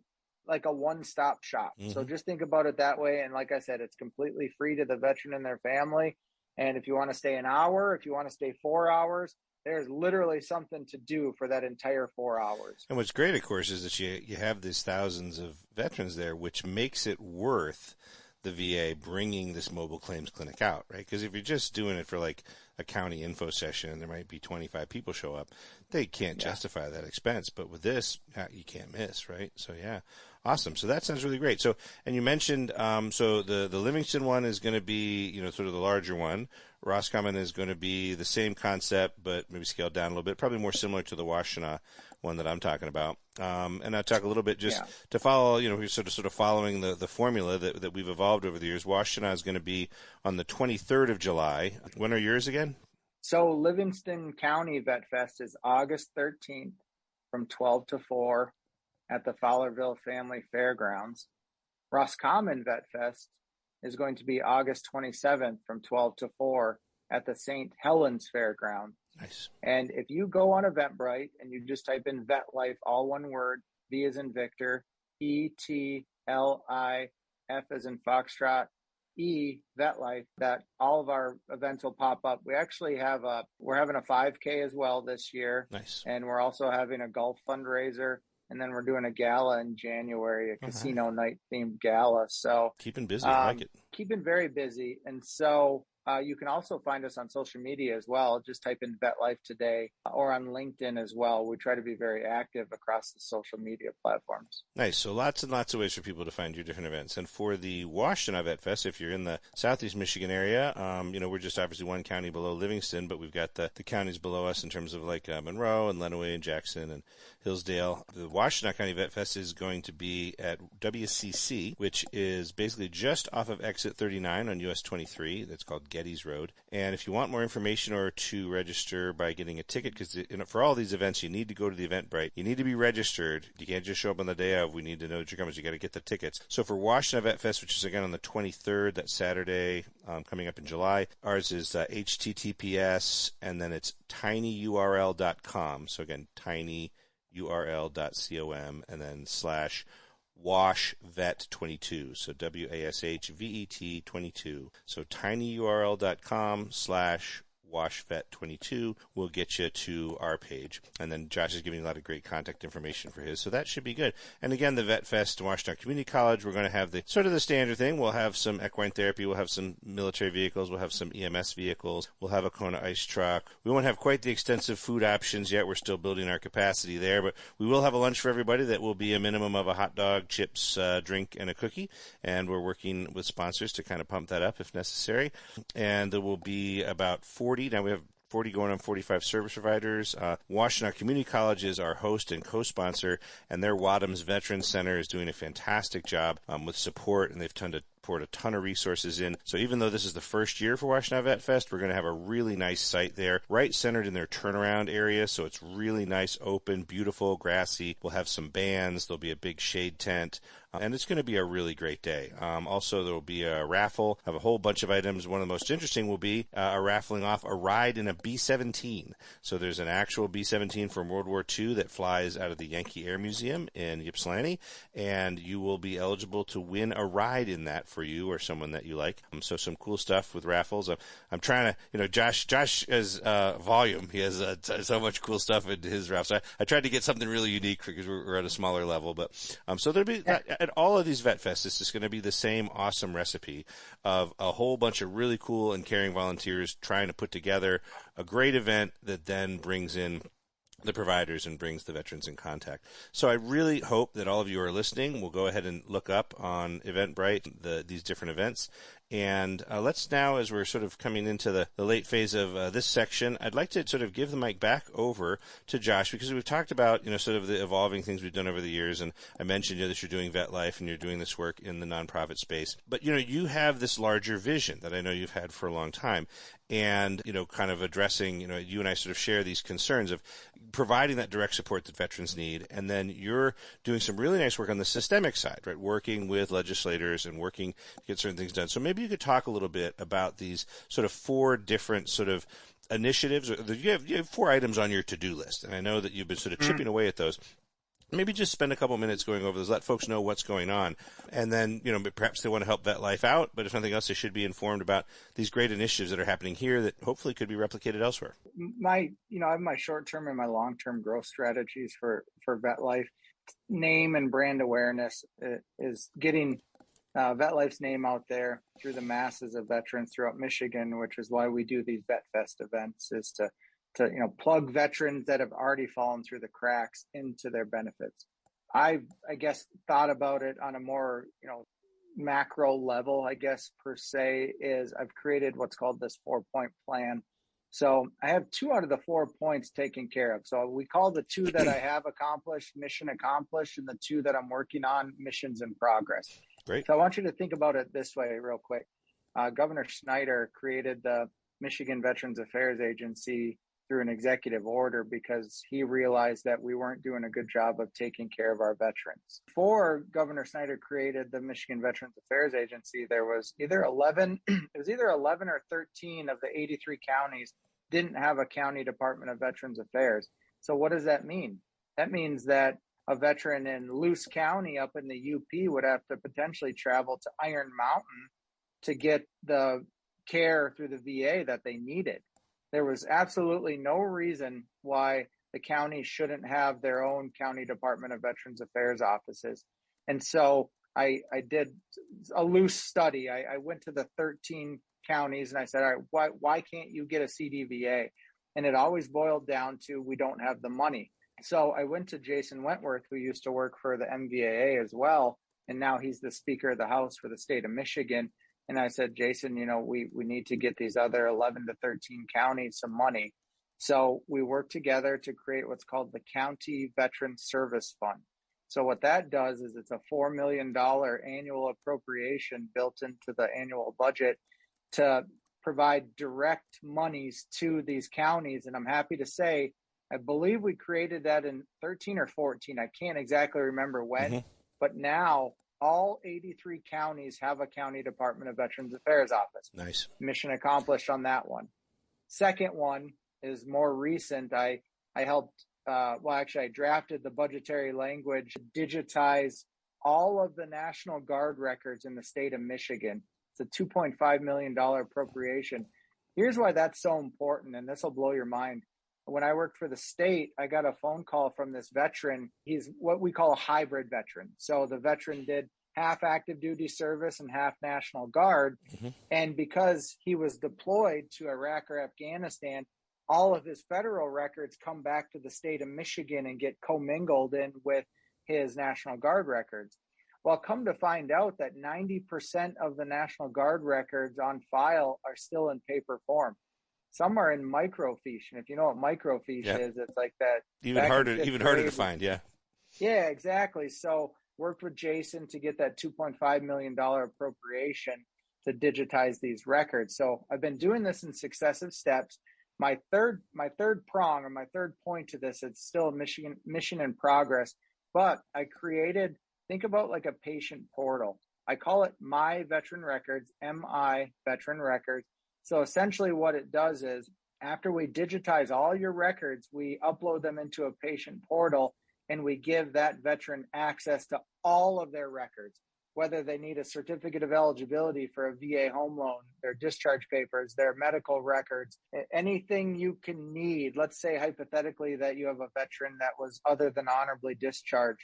like a one-stop shop. So just think about it that way. And like I said, it's completely free to the veteran and their family. And if you want to stay an hour, if you want to stay 4 hours, there's literally something to do for that entire 4 hours. And what's great, of course, is that you have these thousands of veterans there, which makes it worth the VA bringing this mobile claims clinic out, right? Because if you're just doing it for like a county info session and there might be 25 people show up, they can't justify that expense. But with this, you can't miss, right? So, yeah. Awesome. So that sounds really great. So, and you mentioned, so the Livingston one is going to be, sort of the larger one. Roscommon is going to be the same concept, but maybe scaled down a little bit, probably more similar to the Washtenaw one that I'm talking about. And I'll talk a little bit just to follow, we're sort of following the formula that we've evolved over the years. Washtenaw is going to be on the 23rd of July. When are yours again? So Livingston County Vet Fest is August 13th from 12 to 4 at the Fowlerville Family Fairgrounds. Roscommon Vet Fest is going to be August 27th from 12 to 4 at the St. Helens Fairground. Nice. And if you go on Eventbrite and you just type in VetLife, all one word, V as in Victor, ETLIF as in Foxtrot, VetLife, that all of our events will pop up. We actually have we're having a 5K as well this year. Nice. And we're also having a golf fundraiser. And then we're doing a gala in January, a casino night themed gala. So keeping busy, I like it. Keeping very busy. And so you can also find us on social media as well. Just type in VetLife Today or on LinkedIn as well. We try to be very active across the social media platforms. Nice. So lots and lots of ways for people to find your different events. And for the Washtenaw Vet Fest, if you're in the Southeast Michigan area, we're just obviously one county below Livingston, but we've got the counties below us in terms of like Monroe and Lenawee and Jackson and Hillsdale. The Washtenaw County Vet Fest is going to be at WCC, which is basically just off of exit 39 on US 23. That's called Getty's Road. And if you want more information or to register by getting a ticket, because for all these events, you need to go to the Eventbrite. You need to be registered. You can't just show up on the day of. We need to know that you're coming. So you got to get the tickets. So for Washtenaw Vet Fest, which is again on the 23rd, that Saturday coming up in July, ours is HTTPS, and then it's tinyurl.com. So again, tinyurl.com. tinyurl.com and then /washvet22. So WASHVET 22. So tinyurl.com /washvet22 will get you to our page. And then Josh is giving a lot of great contact information for his, so that should be good. And again, the Vet Fest in Washington Community College, we're going to have the sort of the standard thing. We'll have some equine therapy, we'll have some military vehicles, we'll have some EMS vehicles, we'll have a Kona ice truck. We won't have quite the extensive food options yet. We're still building our capacity there, but we will have a lunch for everybody that will be a minimum of a hot dog, chips, drink, and a cookie. And we're working with sponsors to kind of pump that up if necessary. And there will be about 40. Now we have 40 going on 45 service providers. Washington Community College is our host and co-sponsor, and their Wadhams Veterans Center is doing a fantastic job with support, and they've poured a ton of resources in. So even though this is the first year for Washington Vet Fest, we're going to have a really nice site there, right centered in their turnaround area. So it's really nice, open, beautiful, grassy. We'll have some bands. There'll be a big shade tent. And it's going to be a really great day. Also, there will be a raffle. I have a whole bunch of items. One of the most interesting will be a raffling off a ride in a B-17. So there's an actual B-17 from World War II that flies out of the Yankee Air Museum in Ypsilanti, and you will be eligible to win a ride in that for you or someone that you like. So some cool stuff with raffles. I'm trying to, Josh has volume. He has so much cool stuff in his raffles. I tried to get something really unique because we're at a smaller level, but so there'll be at all of these Vet Fests, it's just going to be the same awesome recipe of a whole bunch of really cool and caring volunteers trying to put together a great event that then brings in the providers and brings the veterans in contact. So I really hope that all of you are listening. We'll go ahead and look up on Eventbrite these different events. And let's now, as we're sort of coming into the late phase of this section, I'd like to sort of give the mic back over to Josh, because we've talked about, sort of the evolving things we've done over the years. And I mentioned that you're doing Vet Life and you're doing this work in the nonprofit space. But, you have this larger vision that I know you've had for a long time. And, kind of addressing, you and I sort of share these concerns of providing that direct support that veterans need. And then you're doing some really nice work on the systemic side, right? Working with legislators and working to get certain things done. So maybe you could talk a little bit about these sort of 4 different sort of initiatives. You have 4 items on your to-do list. And I know that you've been sort of chipping away at those. Maybe just spend a couple minutes going over those, let folks know what's going on. And then, perhaps they want to help Vet Life out, but if nothing else, they should be informed about these great initiatives that are happening here that hopefully could be replicated elsewhere. I have my short-term and my long-term growth strategies for Vet Life. Name and brand awareness is getting Vet Life's name out there through the masses of veterans throughout Michigan, which is why we do these Vet Fest events, is to plug veterans that have already fallen through the cracks into their benefits. I guess thought about it on a more, macro level, I guess, per se, is I've created what's called this 4-point plan. So I have 2 out of the 4 points taken care of. So we call the 2 that I have accomplished, mission accomplished, and the 2 that I'm working on, missions in progress. Great. So I want you to think about it this way real quick. Governor Snyder created the Michigan Veterans Affairs Agency through an executive order because he realized that we weren't doing a good job of taking care of our veterans. Before Governor Snyder created the Michigan Veterans Affairs Agency, there was either 11 or 13 of the 83 counties didn't have a county Department of Veterans Affairs. So what does that mean? That means that a veteran in Luce County up in the UP would have to potentially travel to Iron Mountain to get the care through the VA that they needed. There was absolutely no reason why the county shouldn't have their own county Department of Veterans Affairs offices. And so I did a loose study. I went to the 13 counties and I said, all right, why can't you get a CDVA? And it always boiled down to, we don't have the money. So I went to Jason Wentworth, who used to work for the MVAA as well. And now he's the Speaker of the House for the state of Michigan. And I said, Jason, we need to get these other 11 to 13 counties some money. So we worked together to create what's called the County Veteran Service Fund. So what that does is it's a $4 million annual appropriation built into the annual budget to provide direct monies to these counties. And I'm happy to say, I believe we created that in 13 or 14. I can't exactly remember when, but now all 83 counties have a county Department of Veterans Affairs office. Nice. Mission accomplished on that one. Second one is more recent. I helped I drafted the budgetary language to digitize all of the National Guard records in the state of Michigan. It's a $2.5 million appropriation. Here's why that's so important, and this will blow your mind. When I worked for the state, I got a phone call from this veteran. He's what we call a hybrid veteran. So the veteran did half active duty service and half National Guard. Mm-hmm. And because he was deployed to Iraq or Afghanistan, all of his federal records come back to the state of Michigan and get commingled in with his National Guard records. Well, come to find out that 90% of the National Guard records on file are still in paper form. Some are in microfiche, and if you know what microfiche is, it's like that. Even harder to find, yeah. Yeah, exactly. So worked with Jason to get that $2.5 million appropriation to digitize these records. So I've been doing this in successive steps. My third prong, or my third point to this, it's still a mission in progress, but I created, think about like a patient portal. I call it My Veteran Records, MI Veteran Records. So essentially what it does is, after we digitize all your records, we upload them into a patient portal, and we give that veteran access to all of their records, whether they need a certificate of eligibility for a VA home loan, their discharge papers, their medical records, anything you can need. Let's say hypothetically that you have a veteran that was other than honorably discharged.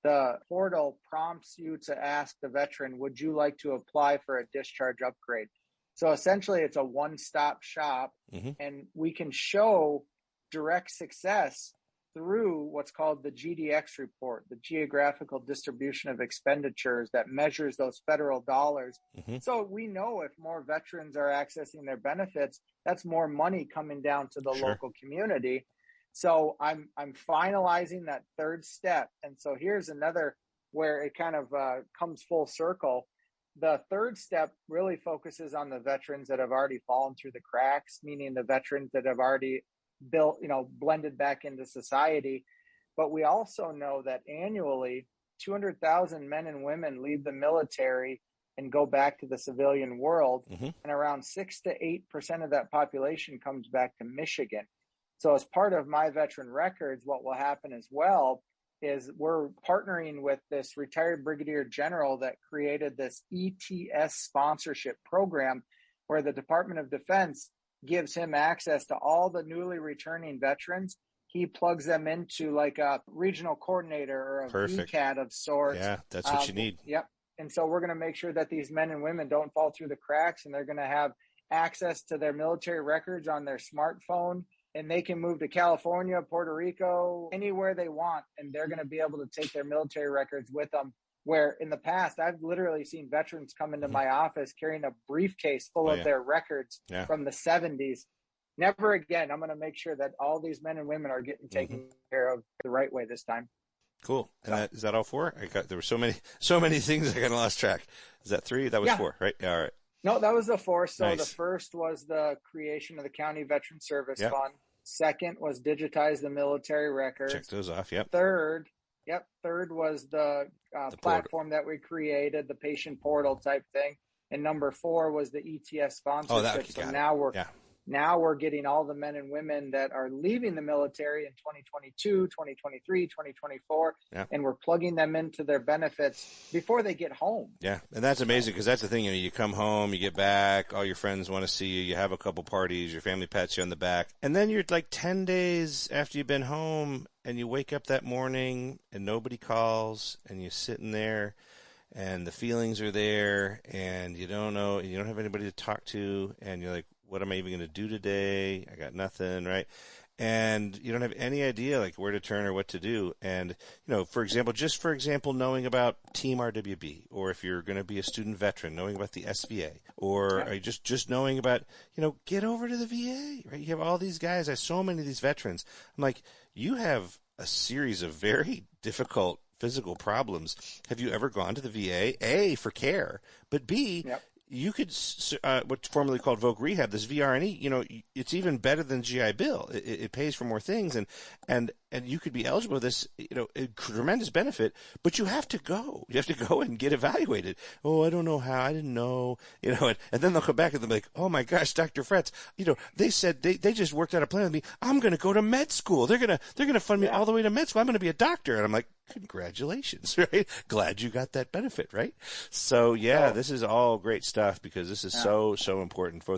The portal prompts you to ask the veteran, would you like to apply for a discharge upgrade? So essentially it's a one-stop shop, mm-hmm. and we can show direct success through what's called the GDX report, the Geographical Distribution of Expenditures, that measures those federal dollars. Mm-hmm. So we know if more veterans are accessing their benefits, that's more money coming down to the local community. So I'm finalizing that third step. And so here's another where it kind of comes full circle. The third step really focuses on the veterans that have already fallen through the cracks, meaning the veterans that have already blended back into society. But we also know that annually 200,000 men and women leave the military and go back to the civilian world. Mm-hmm. And around 6 to 8% of that population comes back to Michigan. So as part of My Veteran Records, what will happen as well is we're partnering with this retired brigadier general that created this ETS sponsorship program, where the Department of Defense gives him access to all the newly returning veterans. He plugs them into like a regional coordinator or a VCAT of sorts. Yeah, that's what you need. Yep. And so we're going to make sure that these men and women don't fall through the cracks, and they're going to have access to their military records on their smartphone, and they can move to California, Puerto Rico, anywhere they want, and they're going to be able to take their military records with them. Where in the past, I've literally seen veterans come into my office carrying a briefcase full of their records from the 70s. Never again. I'm going to make sure that all these men and women are getting taken care of the right way this time. Cool. And is that all four? There were so many things I kind of lost track. Is that three? That was four, right? Yeah, all right. No, that was the fourth. So the first was the creation of the County Veteran Service Fund. Second was digitize the military records. Check those off. Yep. Third was the platform that we created, the patient portal type thing. And number 4 was the ETS sponsorship. Now we're getting all the men and women that are leaving the military in 2022, 2023, 2024, and we're plugging them into their benefits before they get home. Yeah, and that's amazing, because that's the thing. You come home, you get back, all your friends want to see you, you have a couple parties, your family pats you on the back, and then you're like 10 days after you've been home, and you wake up that morning, and nobody calls, and you're sitting there, and the feelings are there, and you don't know, and you don't have anybody to talk to, and you're like, what am I even going to do today? I got nothing, right? And you don't have any idea like where to turn or what to do. And, for example, knowing about Team RWB, or if you're going to be a student veteran, knowing about the SVA, or just knowing about, get over to the VA, right? You have all these guys. I have so many of these veterans. I'm like, you have a series of very difficult physical problems. Have you ever gone to the VA? A, for care, but B, you could, what's formerly called Voc Rehab, this VRNE, you know, it's even better than GI Bill. It pays for more things, and you could be eligible for this, you know, a tremendous benefit, but you have to go. You have to go and get evaluated. Oh, I don't know how. I didn't know, you know, and then they'll come back and they'll be like, oh my gosh, Dr. Fretz, you know, they said they just worked out a plan with me. I'm going to go to med school. They're going to fund me all the way to med school. I'm going to be a doctor. And I'm like, congratulations, right? Glad you got that benefit, right? So yeah, this is all great stuff because this is so important for,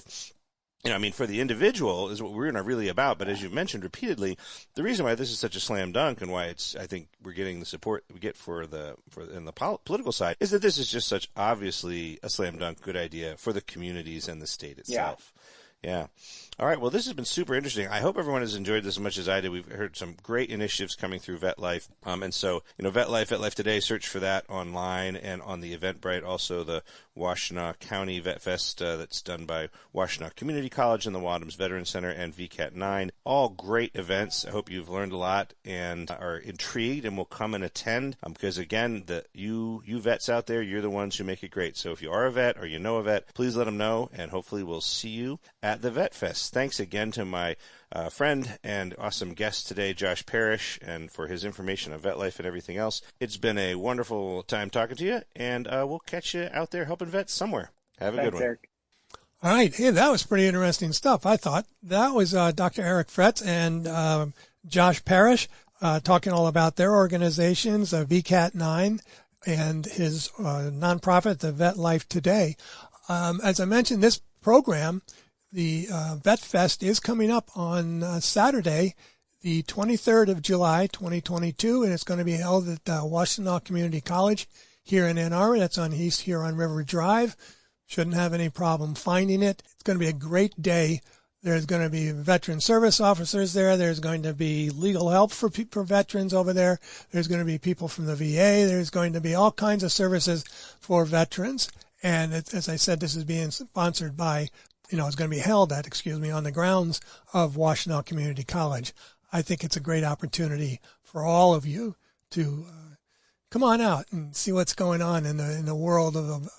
you know, I mean, for the individual is what we're not really about. But as you've mentioned repeatedly, the reason why this is such a slam dunk and why I think we're getting the support we get in the political side is that this is just such obviously a slam dunk good idea for the communities and the state itself. Yeah. All right. Well, this has been super interesting. I hope everyone has enjoyed this as much as I did. We've heard some great initiatives coming through VetLife. And so, you know, VetLife Today, search for that online and on the Eventbrite. Also, the Washtenaw County Vet Fest that's done by Washtenaw Community College and the Wadhams Veteran Center and VCAT 9. All great events. I hope you've learned a lot and are intrigued and will come and attend because, again, you vets out there, you're the ones who make it great. So if you are a vet or you know a vet, please let them know, and hopefully we'll see you at the Vet Fest. Thanks again to my friend and awesome guest today, Josh Parish, and for his information on VetLife and everything else. It's been a wonderful time talking to you, and we'll catch you out there helping vets somewhere. Have a good one. Eric. All right. Hey, that was pretty interesting stuff, I thought. That was Dr. Eric Fretz and Josh Parish talking all about their organizations, VCAT 9, and his nonprofit, the VetLife Today. As I mentioned, this program, the Vet Fest, is coming up on Saturday, the 23rd of July, 2022, and it's going to be held at Washtenaw Community College here in Ann Arbor. That's on East Huron River Drive. Shouldn't have any problem finding it. It's going to be a great day. There's going to be veteran service officers there. There's going to be legal help for veterans over there. There's going to be people from the VA. There's going to be all kinds of services for veterans. And as I said, this is being sponsored by, it's going to be held at, on the grounds of Washtenaw Community College. I think it's a great opportunity for all of you to come on out and see what's going on in the world of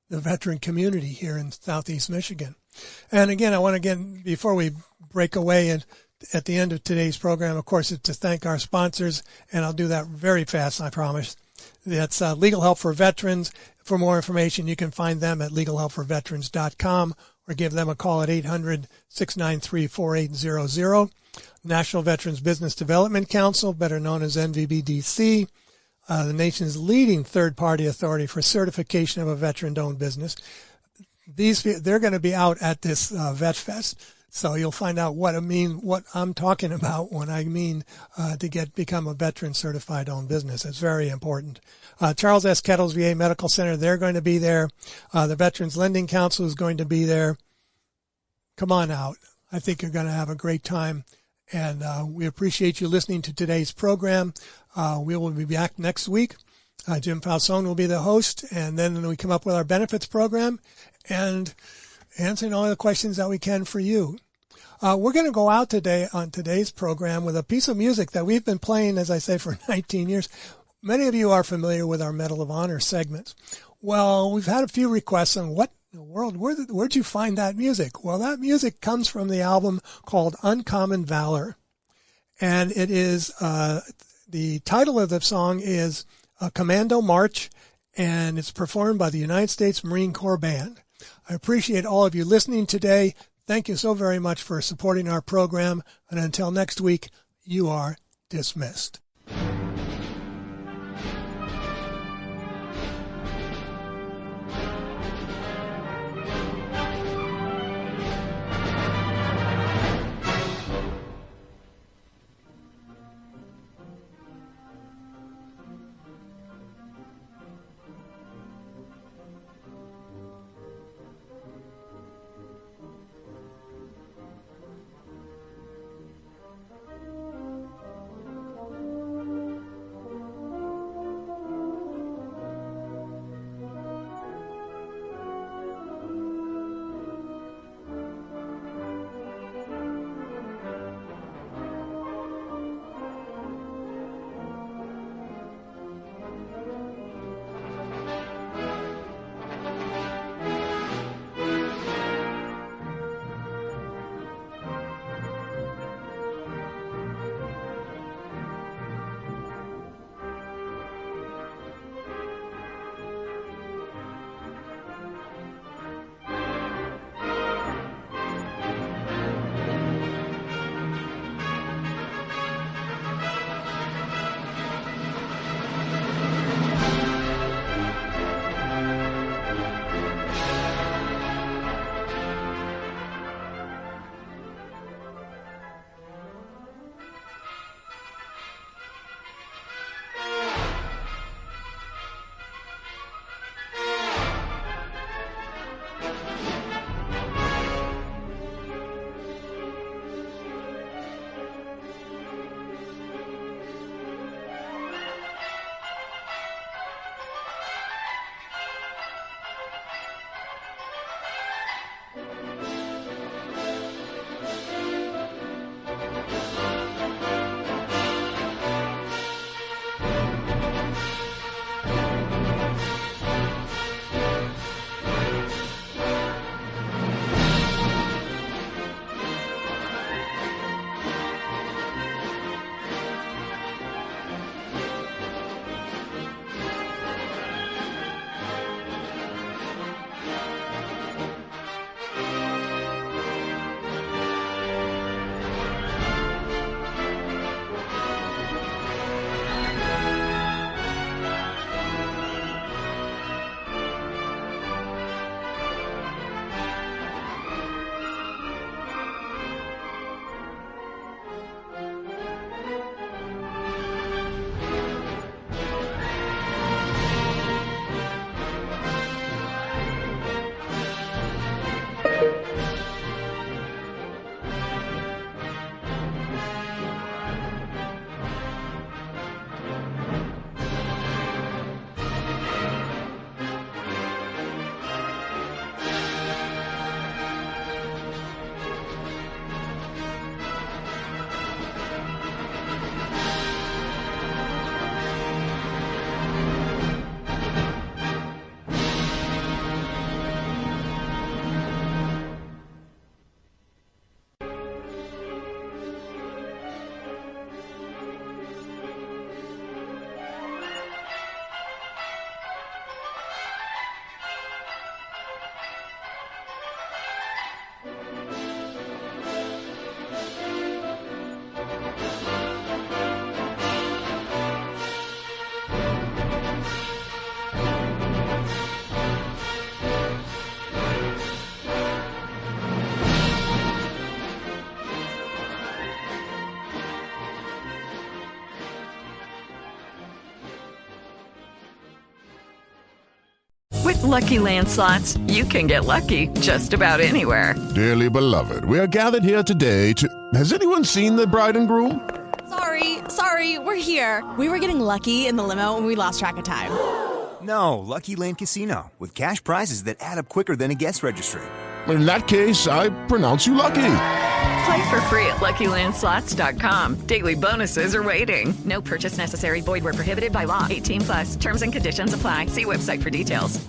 the veteran community here in Southeast Michigan. And again, before we break away and at the end of today's program, of course, it's to thank our sponsors, and I'll do that very fast, I promise. That's Legal Help for Veterans. For more information, you can find them at legalhelpforveterans.com or give them a call at 800-693-4800. National Veterans Business Development Council, better known as NVBDC, the nation's leading third-party authority for certification of a veteran-owned business. They're going to be out at this Vet Fest, so you'll find out what I'm talking about when I mean to become a veteran certified owned business. It's very important. Charles S. Kettles VA Medical Center, they're going to be there. The Veterans Lending Council is going to be there. Come on out. I think you're going to have a great time, and we appreciate you listening to today's program. We will be back next week. Jim Falzone will be the host, and then we come up with our benefits program and answering all the questions that we can for you. We're going to go out today on today's program with a piece of music that we've been playing, as I say, for 19 years. Many of you are familiar with our Medal of Honor segments. Well, we've had a few requests on what in the world, where'd you find that music? Well, that music comes from the album called Uncommon Valor. And it is, the title of the song is Commando March, and it's performed by the United States Marine Corps Band. I appreciate all of you listening today. Thank you so very much for supporting our program. And until next week, you are dismissed. Lucky Land Slots, you can get lucky just about anywhere. Dearly beloved, we are gathered here today to... Has anyone seen the bride and groom? Sorry, we're here. We were getting lucky in the limo and we lost track of time. No, Lucky Land Casino, with cash prizes that add up quicker than a guest registry. In that case, I pronounce you lucky. Play for free at LuckyLandSlots.com. Daily bonuses are waiting. No purchase necessary. Void where prohibited by law. 18+. Terms and conditions apply. See website for details.